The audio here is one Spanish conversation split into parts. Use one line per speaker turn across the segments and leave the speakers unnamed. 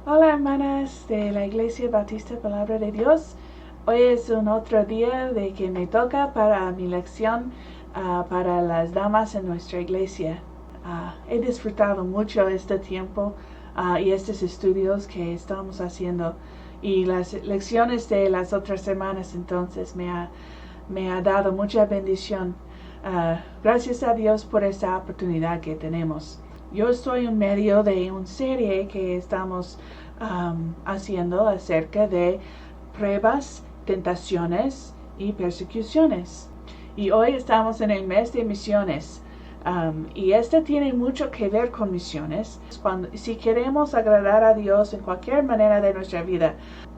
Hola hermanas de la Iglesia Bautista Palabra de Dios. Hoy es un otro día de que me toca para mi lección para las damas en nuestra iglesia. He disfrutado mucho este tiempo y estos estudios que estamos haciendo y las lecciones de las otras semanas entonces me ha dado mucha bendición. Gracias a Dios por esta oportunidad que tenemos. Yo estoy en medio de una serie que estamos haciendo acerca de pruebas, tentaciones y persecuciones. Y hoy estamos en el mes de misiones. Y este tiene mucho que ver con misiones. Si queremos agradar a Dios en cualquier manera de nuestra vida,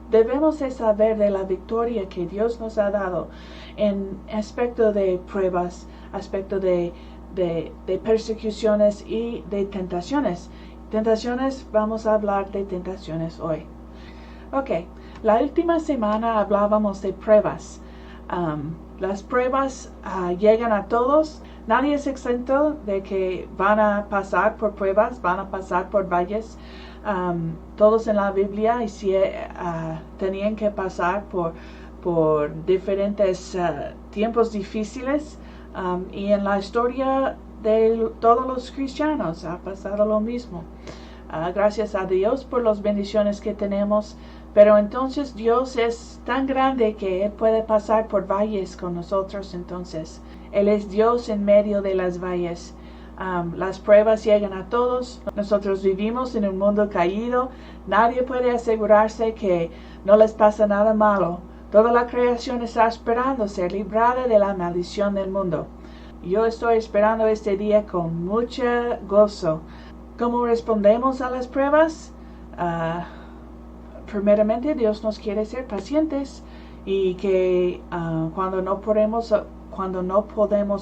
debemos de saber de la victoria que Dios nos ha dado en aspecto de pruebas, aspecto de persecuciones y de tentaciones. Vamos a hablar de tentaciones hoy. Ok, la última semana hablábamos de pruebas. Las pruebas llegan a todos. Nadie es exento de que van a pasar por pruebas, van a pasar por valles. Todos en la Biblia tenían que pasar por diferentes tiempos difíciles. Y en la historia de todos los cristianos ha pasado lo mismo. Gracias a Dios por las bendiciones que tenemos, pero entonces Dios es tan grande que Él puede pasar por valles con nosotros. Entonces Él es Dios en medio de las valles. Las pruebas llegan a todos. Nosotros vivimos en un mundo caído. Nadie puede asegurarse que no les pasa nada malo. Toda la creación está esperando ser librada de la maldición del mundo. Yo estoy esperando este día con mucho gozo. ¿Cómo respondemos a las pruebas? Primeramente, Dios nos quiere ser pacientes y que cuando no podemos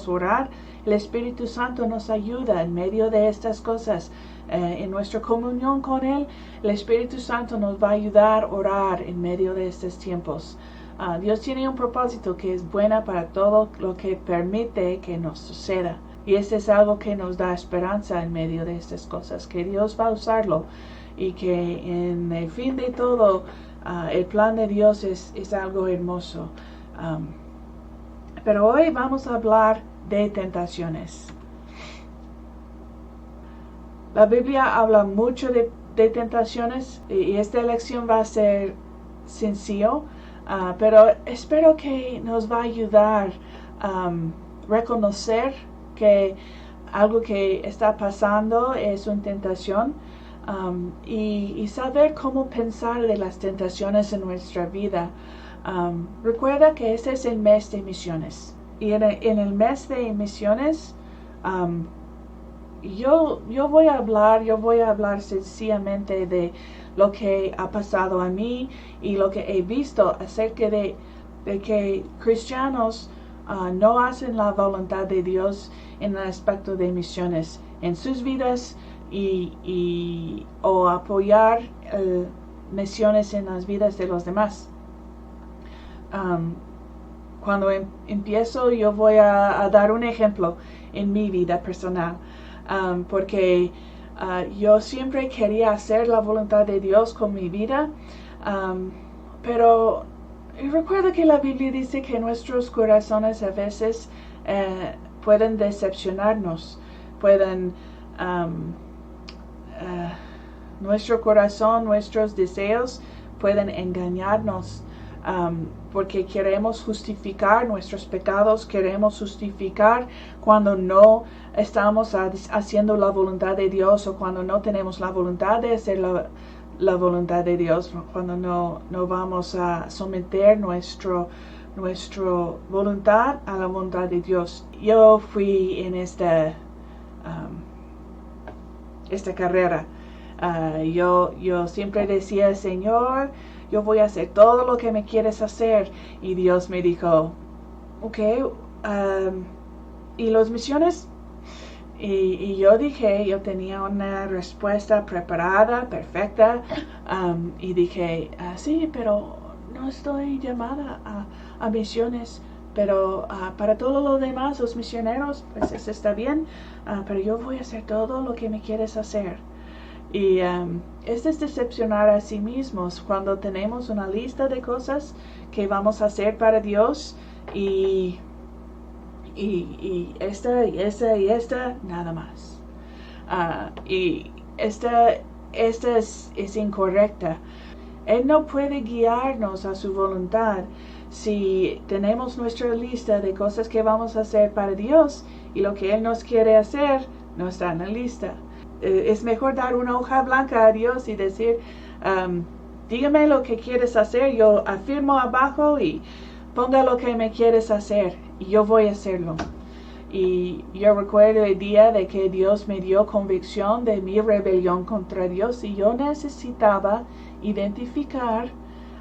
orar, el Espíritu Santo nos ayuda en medio de estas cosas. En nuestra comunión con Él, el Espíritu Santo nos va a ayudar a orar en medio de estos tiempos. Dios tiene un propósito que es buena para todo lo que permite que nos suceda. Y este es algo que nos da esperanza en medio de estas cosas, que Dios va a usarlo y que en el fin de todo el plan de Dios es algo hermoso. Pero hoy vamos a hablar de tentaciones. La Biblia habla mucho de tentaciones y esta lección va a ser sencillo. Pero espero que nos va a ayudar a reconocer que algo que está pasando es una tentación y saber cómo pensar de las tentaciones en nuestra vida. Recuerda que este es el mes de misiones y en el mes de misiones yo voy a hablar sencillamente de lo que ha pasado a mí y lo que he visto acerca de que cristianos no hacen la voluntad de Dios en el aspecto de misiones en sus vidas o apoyar misiones en las vidas de los demás. Cuando empiezo, yo voy a dar un ejemplo en mi vida personal. Porque yo siempre quería hacer la voluntad de Dios con mi vida, pero recuerdo que la Biblia dice que nuestros corazones a veces pueden decepcionarnos, nuestro corazón, nuestros deseos pueden engañarnos. Porque queremos justificar nuestros pecados, queremos justificar cuando no estamos haciendo la voluntad de Dios o cuando no tenemos la voluntad de hacer la voluntad de Dios, cuando no vamos a someter nuestra voluntad a la voluntad de Dios. Yo fui en esta carrera. Yo siempre decía, Señor, yo voy a hacer todo lo que me quieres hacer. Y Dios me dijo, ok, ¿y las misiones? Y yo yo tenía una respuesta preparada, perfecta, y dije, sí, pero no estoy llamada a misiones, pero para todo lo demás, los misioneros, pues eso está bien, pero yo voy a hacer todo lo que me quieres hacer. Y este es decepcionar a sí mismos cuando tenemos una lista de cosas que vamos a hacer para Dios y esta, nada más. Y esta es incorrecta. Él no puede guiarnos a su voluntad si tenemos nuestra lista de cosas que vamos a hacer para Dios y lo que Él nos quiere hacer no está en la lista. Es mejor dar una hoja blanca a Dios y decir, dígame lo que quieres hacer, yo afirmo abajo y ponga lo que me quieres hacer y yo voy a hacerlo. Y yo recuerdo el día de que Dios me dio convicción de mi rebelión contra Dios y yo necesitaba identificar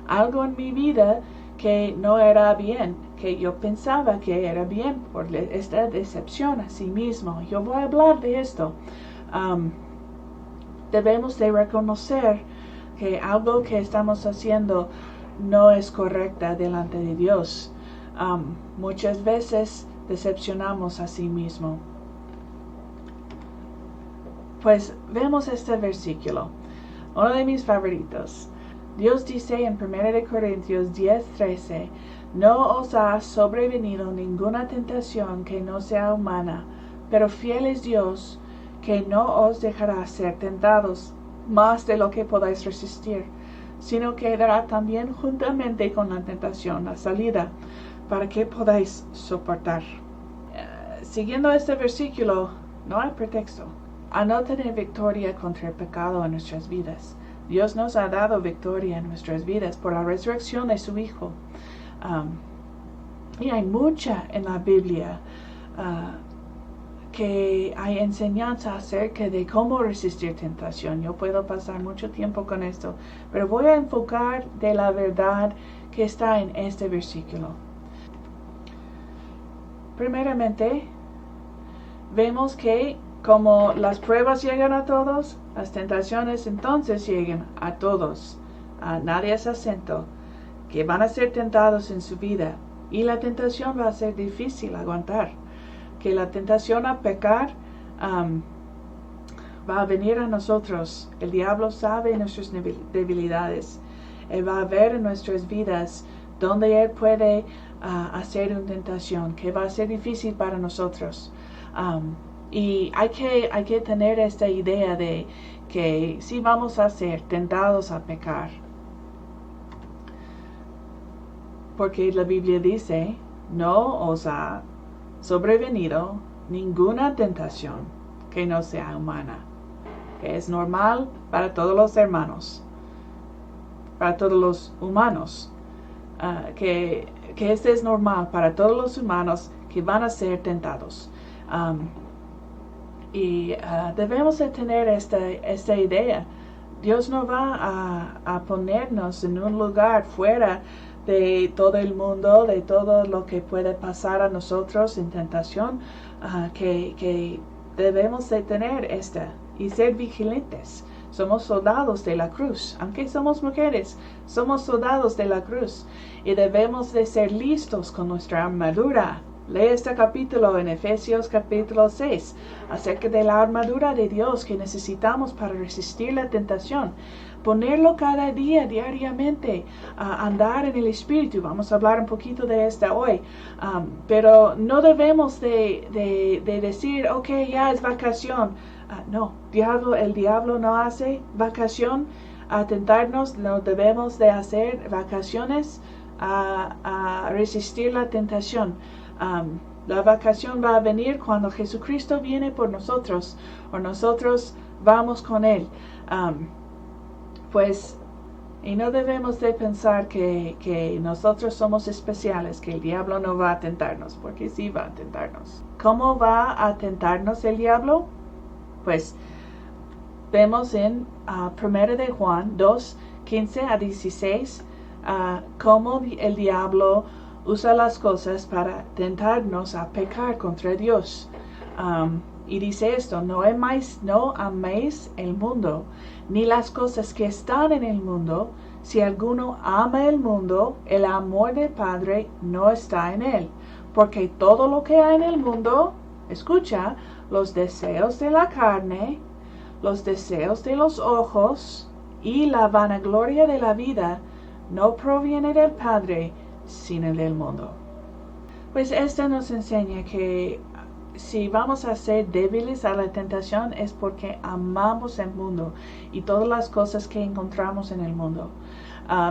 algo en mi vida que no era bien, que yo pensaba que era bien por esta decepción a sí mismo. Yo voy a hablar de esto. Debemos de reconocer que algo que estamos haciendo no es correcta delante de Dios. Muchas veces decepcionamos a sí mismo. Pues vemos este versículo, uno de mis favoritos. Dios dice en 1 Corintios 10:13, no os ha sobrevenido ninguna tentación que no sea humana, pero fiel es Dios, que no os dejará ser tentados más de lo que podáis resistir, sino que dará también juntamente con la tentación la salida, para que podáis soportar. Siguiendo este versículo, no hay pretexto a no tener victoria contra el pecado en nuestras vidas. Dios nos ha dado victoria en nuestras vidas por la resurrección de su Hijo. Y hay mucha en la Biblia que hay enseñanza acerca de cómo resistir tentación. Yo puedo pasar mucho tiempo con esto, pero voy a enfocar de la verdad que está en este versículo. Primeramente, vemos que como las pruebas llegan a todos, las tentaciones entonces llegan a todos. Nadie es exento, que van a ser tentados en su vida. Y la tentación va a ser difícil aguantar. Que la tentación a pecar va a venir a nosotros. El diablo sabe nuestras debilidades. Él va a ver en nuestras vidas donde él puede hacer una tentación, que va a ser difícil para nosotros. Y hay que tener esta idea de que sí vamos a ser tentados a pecar. Porque la Biblia dice, no os ha sobrevenido ninguna tentación que no sea humana, que es normal para todos los hermanos, para todos los humanos, que este es normal para todos los humanos que van a ser tentados. Debemos de tener esta idea. Dios no va a ponernos en un lugar fuera de todo el mundo, de todo lo que puede pasar a nosotros en tentación, que debemos de tener y ser vigilantes. Somos soldados de la cruz, aunque somos mujeres, somos soldados de la cruz y debemos de ser listos con nuestra armadura. Lee este capítulo en Efesios capítulo 6 acerca de la armadura de Dios que necesitamos para resistir la tentación. Ponerlo cada día, diariamente, andar en el Espíritu. Vamos a hablar un poquito de esto hoy. Pero no debemos de decir, ok, ya es vacación. No, el diablo no hace vacación a tentarnos. No debemos de hacer vacaciones a resistir la tentación. La vacación va a venir cuando Jesucristo viene por nosotros o nosotros vamos con Él. Y no debemos de pensar que nosotros somos especiales, que el diablo no va a tentarnos, porque sí va a tentarnos. ¿Cómo va a tentarnos el diablo? Pues vemos en 1 de Juan 2, 15 a 16, cómo el diablo usa las cosas para tentarnos a pecar contra Dios. Y dice esto, no améis el mundo, ni las cosas que están en el mundo. Si alguno ama el mundo, el amor del Padre no está en él. Porque todo lo que hay en el mundo, escucha, los deseos de la carne, los deseos de los ojos y la vanagloria de la vida no proviene del Padre, sino del mundo. Pues esto nos enseña que si vamos a ser débiles a la tentación es porque amamos el mundo y todas las cosas que encontramos en el mundo.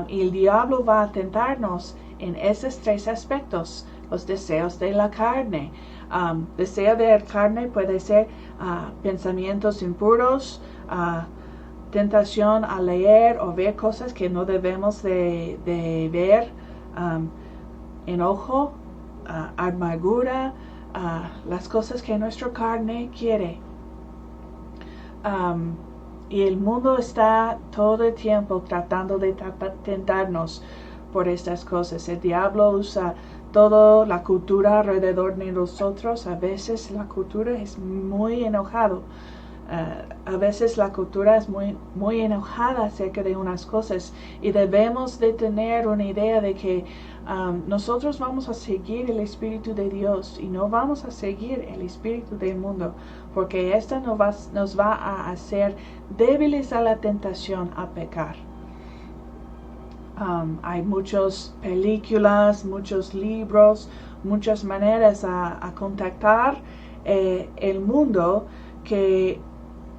Y el diablo va a tentarnos en esos tres aspectos: los deseos de la carne. Deseo de la carne puede ser pensamientos impuros, tentación a leer o ver cosas que no debemos de ver, enojo, amargura, las cosas que nuestra carne quiere. Y el mundo está todo el tiempo tratando de tentarnos por estas cosas. El diablo usa toda la cultura alrededor de nosotros. A veces la cultura es muy enojada. A veces la cultura es muy enojada acerca de unas cosas, y debemos de tener una idea de que nosotros vamos a seguir el Espíritu de Dios y no vamos a seguir el Espíritu del mundo, porque esto nos va a hacer débiles a la tentación a pecar. Hay muchas películas, muchos libros, muchas maneras a contactar el mundo que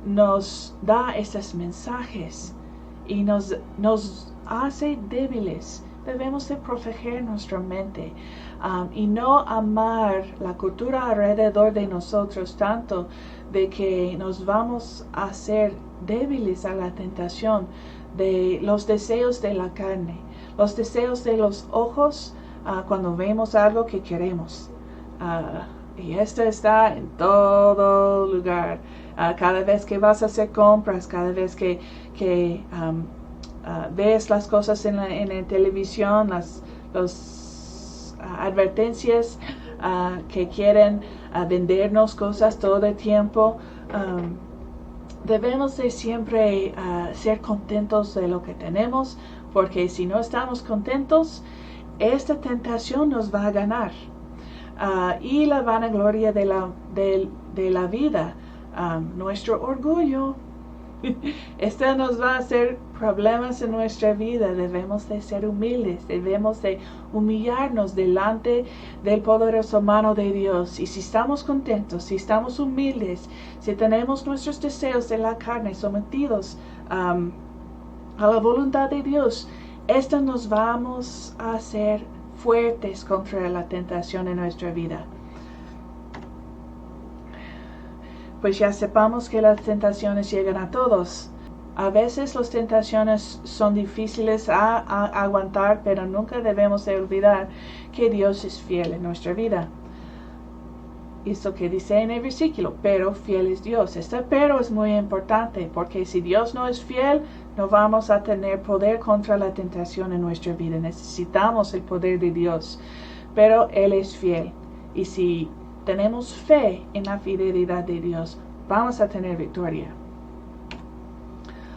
nos da estos mensajes y nos hace débiles. Debemos de proteger nuestra mente y no amar la cultura alrededor de nosotros tanto de que nos vamos a hacer débiles a la tentación de los deseos de la carne, los deseos de los ojos cuando vemos algo que queremos. Y esto está en todo lugar. Cada vez que vas a hacer compras, cada vez que ves las cosas en la televisión, las advertencias que quieren vendernos cosas todo el tiempo. Debemos de siempre ser contentos de lo que tenemos, porque si no estamos contentos, esta tentación nos va a ganar. Y la vanagloria de la vida, nuestro orgullo, esto nos va a hacer problemas en nuestra vida. Debemos de ser humildes, debemos de humillarnos delante del poderoso mano de Dios. Y si estamos contentos, si estamos humildes, si tenemos nuestros deseos de la carne sometidos a la voluntad de Dios, esto nos vamos a hacer fuertes contra la tentación en nuestra vida. Pues ya sepamos que las tentaciones llegan a todos. A veces las tentaciones son difíciles a aguantar, pero nunca debemos de olvidar que Dios es fiel en nuestra vida. Esto que dice en el versículo, pero fiel es Dios. Este pero es muy importante, porque si Dios no es fiel, no vamos a tener poder contra la tentación en nuestra vida. Necesitamos el poder de Dios, pero Él es fiel. Y si tenemos fe en la fidelidad de Dios, vamos a tener victoria.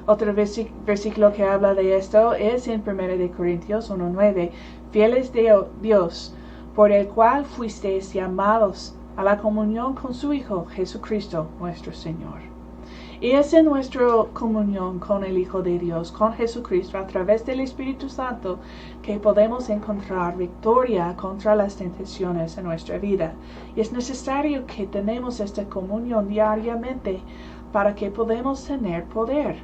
Otro versículo que habla de esto es en 1 Corintios 1:9. Fiel es Dios, por el cual fuisteis llamados a la comunión con su Hijo, Jesucristo, nuestro Señor. Y es en nuestra comunión con el Hijo de Dios, con Jesucristo, a través del Espíritu Santo, que podemos encontrar victoria contra las tentaciones en nuestra vida. Y es necesario que tenemos esta comunión diariamente para que podamos tener poder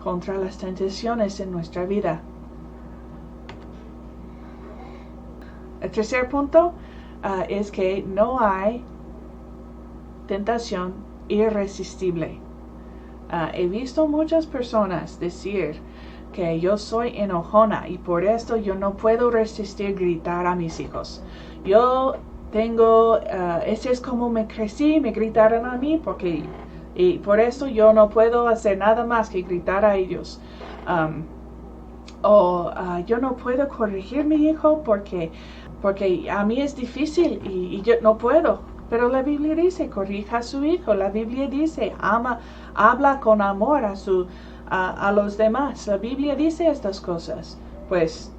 contra las tentaciones en nuestra vida. El tercer punto es que no hay tentación irresistible. He visto muchas personas decir que yo soy enojona y por esto yo no puedo resistir gritar a mis hijos. Yo tengo, ese es como me crecí, me gritaron a mí y por eso yo no puedo hacer nada más que gritar a ellos. Yo no puedo corregir a mi hijo porque a mí es difícil y yo no puedo. Pero la Biblia dice, corrija a su hijo. La Biblia dice, habla con amor a los demás. La Biblia dice estas cosas. Pues,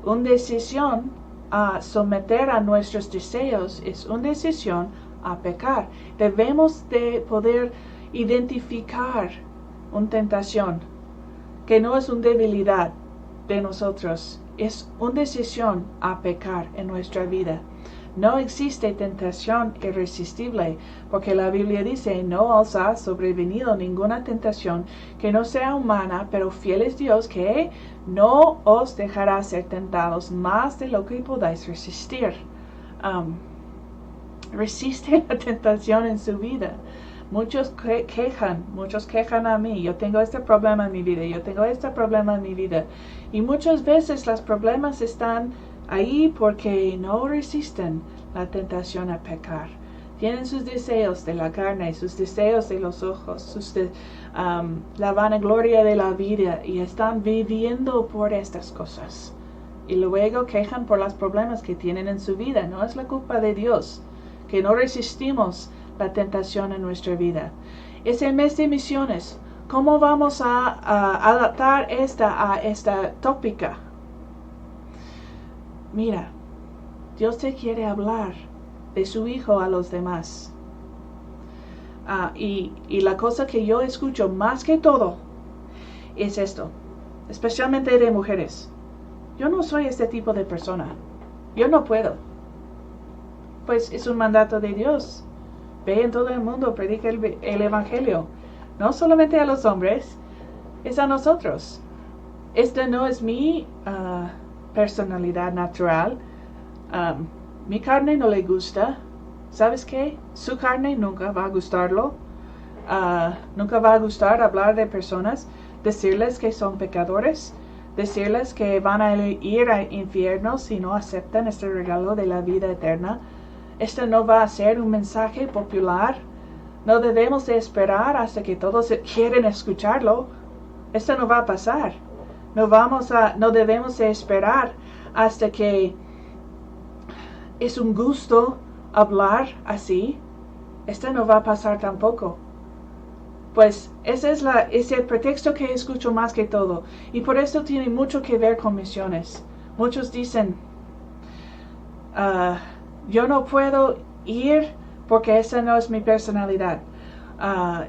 una decisión a someter a nuestros deseos es una decisión a pecar. Debemos de poder identificar una tentación que no es una debilidad de nosotros, es una decisión a pecar en nuestra vida. No existe tentación irresistible, porque la Biblia dice, no os ha sobrevenido ninguna tentación que no sea humana, pero fiel es Dios que no os dejará ser tentados más de lo que podáis resistir. Resiste la tentación en su vida. Muchos quejan a mí, yo tengo este problema en mi vida, yo tengo este problema en mi vida. Y muchas veces los problemas están ahí porque no resisten la tentación a pecar. Tienen sus deseos de la carne, sus deseos de los ojos, la vanagloria de la vida, y están viviendo por estas cosas. Y luego quejan por los problemas que tienen en su vida. No es la culpa de Dios que no resistimos la tentación en nuestra vida. Es el mes de misiones. ¿Cómo vamos a adaptar a esta tópica? Mira, Dios te quiere hablar de su Hijo a los demás. Y la cosa que yo escucho más que todo es esto, especialmente de mujeres. Yo no soy este tipo de persona. Yo no puedo. Pues es un mandato de Dios. Ve en todo el mundo, predica el Evangelio. No solamente a los hombres, es a nosotros. Esta no es mi personalidad natural. Mi carne no le gusta. ¿Sabes qué? Su carne nunca va a gustarlo. Nunca va a gustar hablar de personas, decirles que son pecadores, decirles que van a ir al infierno si no aceptan este regalo de la vida eterna. Este no va a ser un mensaje popular. No debemos de esperar hasta que todos quieren escucharlo. Esto no va a pasar. No debemos de esperar hasta que es un gusto hablar así. Esto no va a pasar tampoco. Pues ese es el pretexto que escucho más que todo. Y por eso tiene mucho que ver con misiones. Muchos dicen, yo no puedo ir porque esa no es mi personalidad. A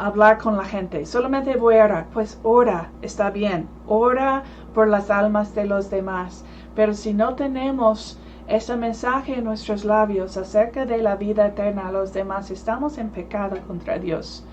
hablar con la gente. Solamente voy a orar. Pues ora, está bien. Ora por las almas de los demás. Pero si no tenemos ese mensaje en nuestros labios acerca de la vida eterna a los demás, estamos en pecado contra Dios.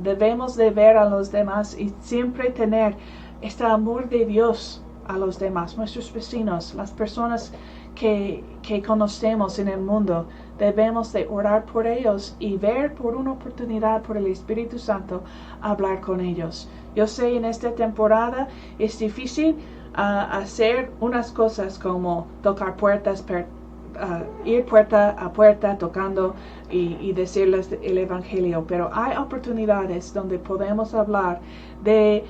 Debemos de ver a los demás y siempre tener este amor de Dios a los demás, nuestros vecinos, las personas que conocemos en el mundo. Debemos de orar por ellos y ver por una oportunidad por el Espíritu Santo hablar con ellos. Yo sé en esta temporada es difícil hacer unas cosas como tocar puertas, ir puerta a puerta tocando y decirles el Evangelio, pero hay oportunidades donde podemos hablar de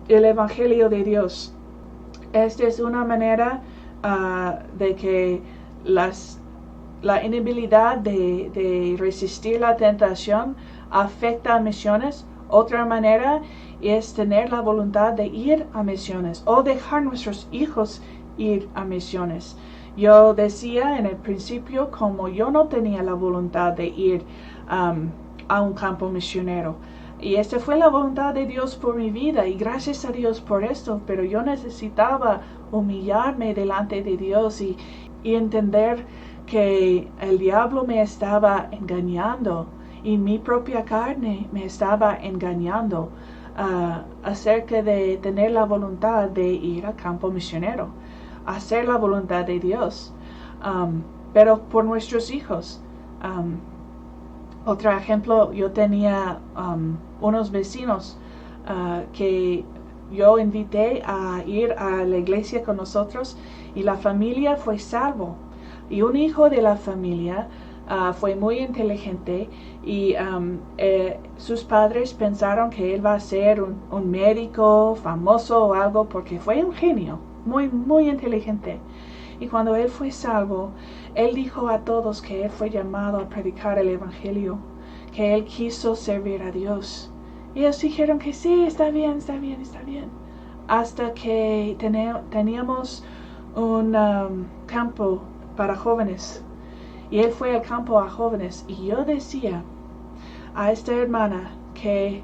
el Evangelio de Dios. Esta es una manera de que la inhabilidad de resistir la tentación afecta a misiones. Otra manera es tener la voluntad de ir a misiones o dejar nuestros hijos ir a misiones. Yo decía en el principio como yo no tenía la voluntad de ir a un campo misionero. Y esta fue la voluntad de Dios por mi vida y gracias a Dios por esto, pero yo necesitaba humillarme delante de Dios y entender que el diablo me estaba engañando y mi propia carne me estaba engañando acerca de tener la voluntad de ir al campo misionero, hacer la voluntad de Dios, pero por nuestros hijos. Otro ejemplo, yo tenía unos vecinos que yo invité a ir a la iglesia con nosotros y la familia fue salvo. Y un hijo de la familia fue muy inteligente y sus padres pensaron que él va a ser un médico famoso o algo porque fue un genio, muy, muy inteligente. Y cuando él fue salvo, él dijo a todos que él fue llamado a predicar el Evangelio, que él quiso servir a Dios. Y ellos dijeron que sí, está bien, está bien, está bien. Hasta que teníamos un campo para jóvenes. Y él fue al campo a jóvenes. Y yo decía, a esta hermana que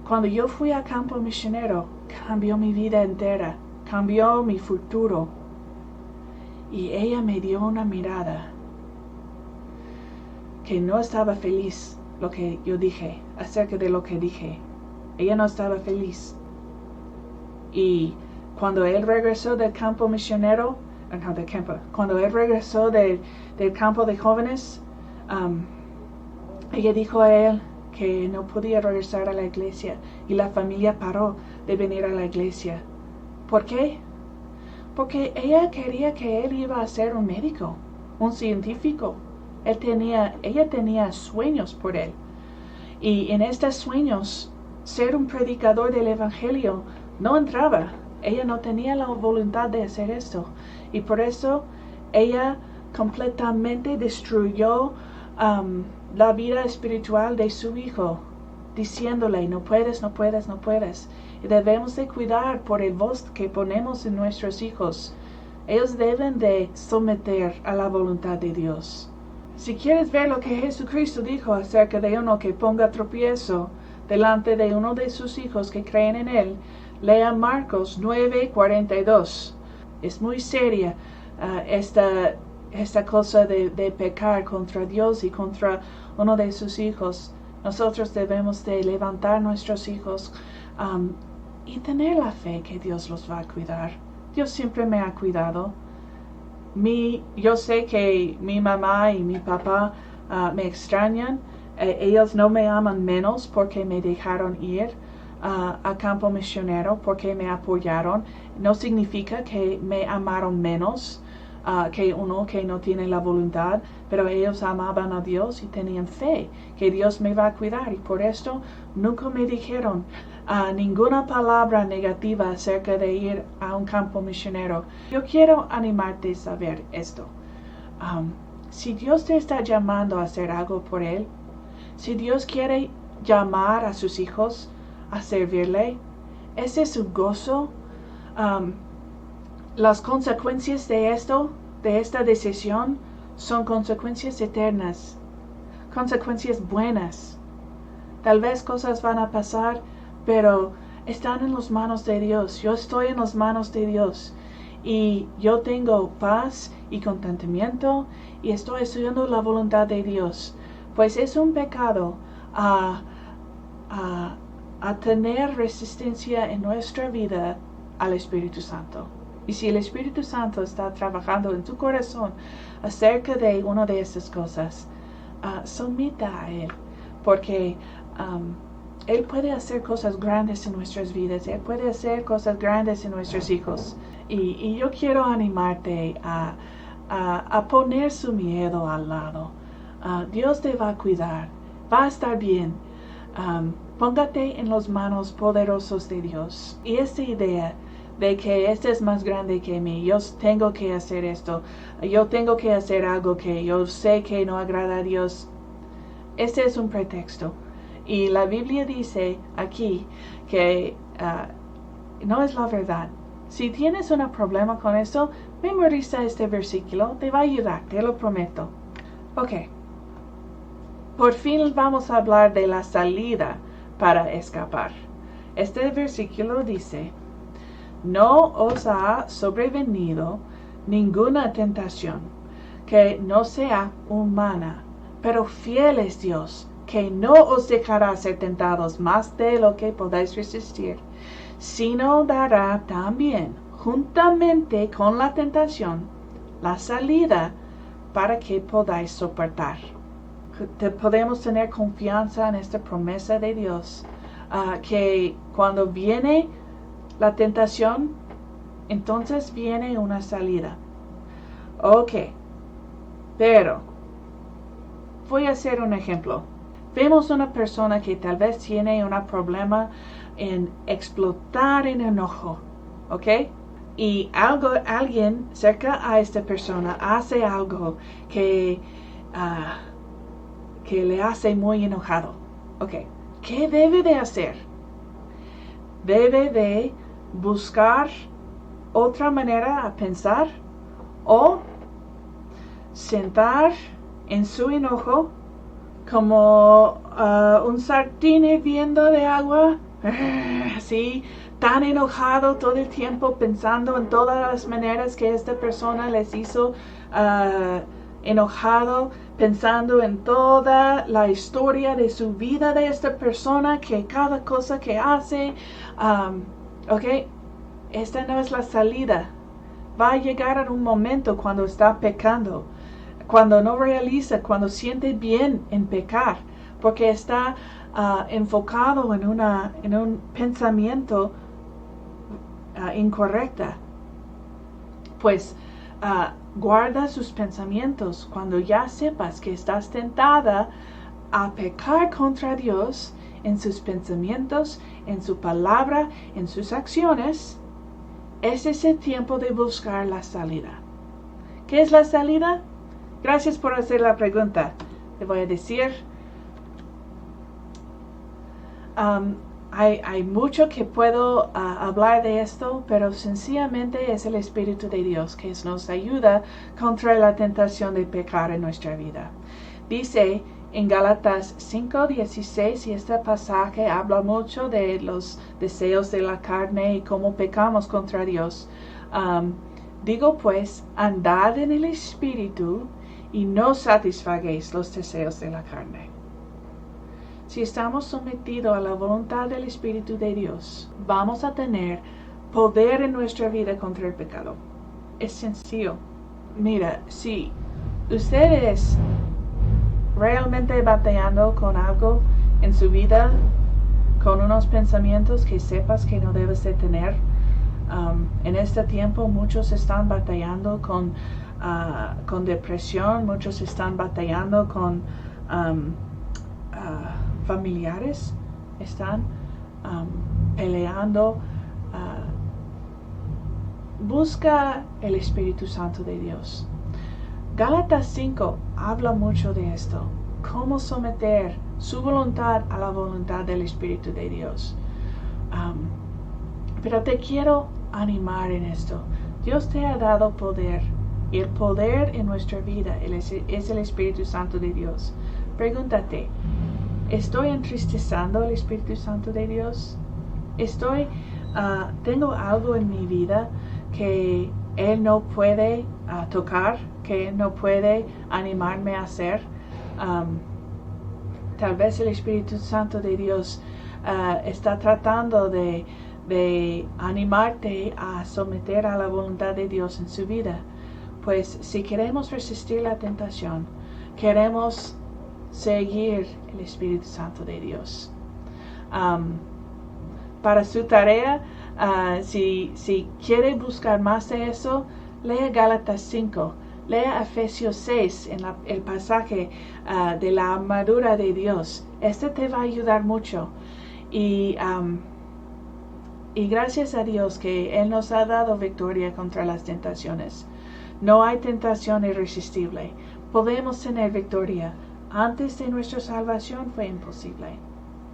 cuando yo fui a campo misionero, cambió mi vida entera, cambió mi futuro. Y ella me dio una mirada que no estaba feliz lo que yo dije, acerca de lo que dije. Ella no estaba feliz. Y cuando él regresó del campo misionero, cuando él regresó del campo de jóvenes, ella dijo a él que no podía regresar a la iglesia y la familia paró de venir a la iglesia. ¿Por qué? Porque ella quería que él iba a ser un médico, un científico. Ella tenía sueños por él. Y en estos sueños, ser un predicador del evangelio no entraba. Ella no tenía la voluntad de hacer esto. Y por eso ella completamente destruyó la vida espiritual de su hijo, diciéndole, no puedes, no puedes, no puedes. Y debemos de cuidar por el voz que ponemos en nuestros hijos. Ellos deben de someter a la voluntad de Dios. Si quieres ver lo que Jesucristo dijo acerca de uno que ponga tropiezo delante de uno de sus hijos que creen en él, lea Marcos 9:42. Es muy seria esta cosa de pecar contra Dios y contra uno de sus hijos. Nosotros debemos de levantar nuestros hijos y tener la fe que Dios los va a cuidar. Dios siempre me ha cuidado. Yo sé que mi mamá y mi papá me extrañan. Ellos no me aman menos porque me dejaron ir a campo misionero, porque me apoyaron. No significa que me amaron menos que uno que no tiene la voluntad, pero ellos amaban a Dios y tenían fe que Dios me va a cuidar, y por esto nunca me dijeron ninguna palabra negativa acerca de ir a un campo misionero. Yo quiero animarte a saber esto. Si Dios te está llamando a hacer algo por Él, si Dios quiere llamar a sus hijos a servirle, ese es su gozo. Las consecuencias de esta decisión, son consecuencias eternas, consecuencias buenas. Tal vez cosas van a pasar, pero están en las manos de Dios. Yo estoy en las manos de Dios. Y yo tengo paz y contentamiento y estoy haciendo la voluntad de Dios. Pues es un pecado a tener resistencia en nuestra vida al Espíritu Santo. Y si el Espíritu Santo está trabajando en tu corazón acerca de una de estas cosas, someta a Él, porque Él puede hacer cosas grandes en nuestras vidas. Él puede hacer cosas grandes en nuestros hijos. Y yo quiero animarte a poner su miedo al lado. Dios te va a cuidar. Va a estar bien. Póngate en las manos poderosas de Dios. Y esta idea de que este es más grande que mí, yo tengo que hacer esto, yo tengo que hacer algo que yo sé que no agrada a Dios, este es un pretexto. Y la Biblia dice aquí que no es la verdad. Si tienes un problema con esto, memoriza este versículo, te va a ayudar, te lo prometo. Ok. Por fin vamos a hablar de la salida para escapar. Este versículo dice: no os ha sobrevenido ninguna tentación que no sea humana, pero fiel es Dios, que no os dejará ser tentados más de lo que podáis resistir, sino dará también, juntamente con la tentación, la salida para que podáis soportar. Podemos tener confianza en esta promesa de Dios, que cuando viene la tentación, entonces viene una salida. Ok, pero voy a hacer un ejemplo. Vemos una persona que tal vez tiene un problema en explotar en enojo, ¿ok? Y alguien cerca a esta persona hace algo que le hace muy enojado. Ok, ¿qué debe de hacer? Debe de buscar otra manera a pensar o sentar en su enojo como un sartén hirviendo de agua, así, tan enojado todo el tiempo, pensando en todas las maneras que esta persona les hizo enojado, pensando en toda la historia de su vida de esta persona, que cada cosa que hace, ok, esta no es la salida. Va a llegar en un momento cuando está pecando, cuando no realiza, cuando siente bien en pecar, porque está enfocado en un pensamiento incorrecta. Pues guarda sus pensamientos. Cuando ya sepas que estás tentada a pecar contra Dios en sus pensamientos, en su palabra, en sus acciones, es ese tiempo de buscar la salida. ¿Qué es la salida? Gracias por hacer la pregunta. Te voy a decir, hay mucho que puedo hablar de esto, pero sencillamente es el Espíritu de Dios que nos ayuda contra la tentación de pecar en nuestra vida. Dice en Gálatas 5:16, y este pasaje habla mucho de los deseos de la carne y cómo pecamos contra Dios. Digo pues, andad en el Espíritu y no satisfaguéis los deseos de la carne. Si estamos sometidos a la voluntad del Espíritu de Dios, vamos a tener poder en nuestra vida contra el pecado. Es sencillo. Mira, si usted es realmente batallando con algo en su vida, con unos pensamientos que sepas que no debes de tener, en este tiempo muchos están batallando con depresión, muchos están batallando con familiares, están peleando. Busca el Espíritu Santo de Dios. Gálatas 5 habla mucho de esto, cómo someter su voluntad a la voluntad del Espíritu de Dios. Pero te quiero animar en esto. Dios te ha dado poder, y el poder en nuestra vida es el Espíritu Santo de Dios. Pregúntate, ¿estoy entristeciendo al Espíritu Santo de Dios? ¿Tengo algo en mi vida que Él no puede tocar, que Él no puede animarme a hacer? Tal vez el Espíritu Santo de Dios está tratando de animarte a someter a la voluntad de Dios en su vida. Pues si queremos resistir la tentación, queremos seguir el Espíritu Santo de Dios. Para su tarea, si quiere buscar más de eso, lea Gálatas 5, lea Efesios 6, en el pasaje de la armadura de Dios. Este te va a ayudar mucho. Y gracias a Dios que Él nos ha dado victoria contra las tentaciones. No hay tentación irresistible. Podemos tener victoria. Antes de nuestra salvación fue imposible.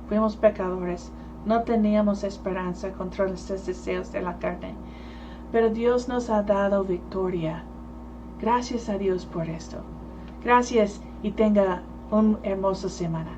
Fuimos pecadores. No teníamos esperanza contra los deseos de la carne. Pero Dios nos ha dado victoria. Gracias a Dios por esto. Gracias y tenga una hermosa semana.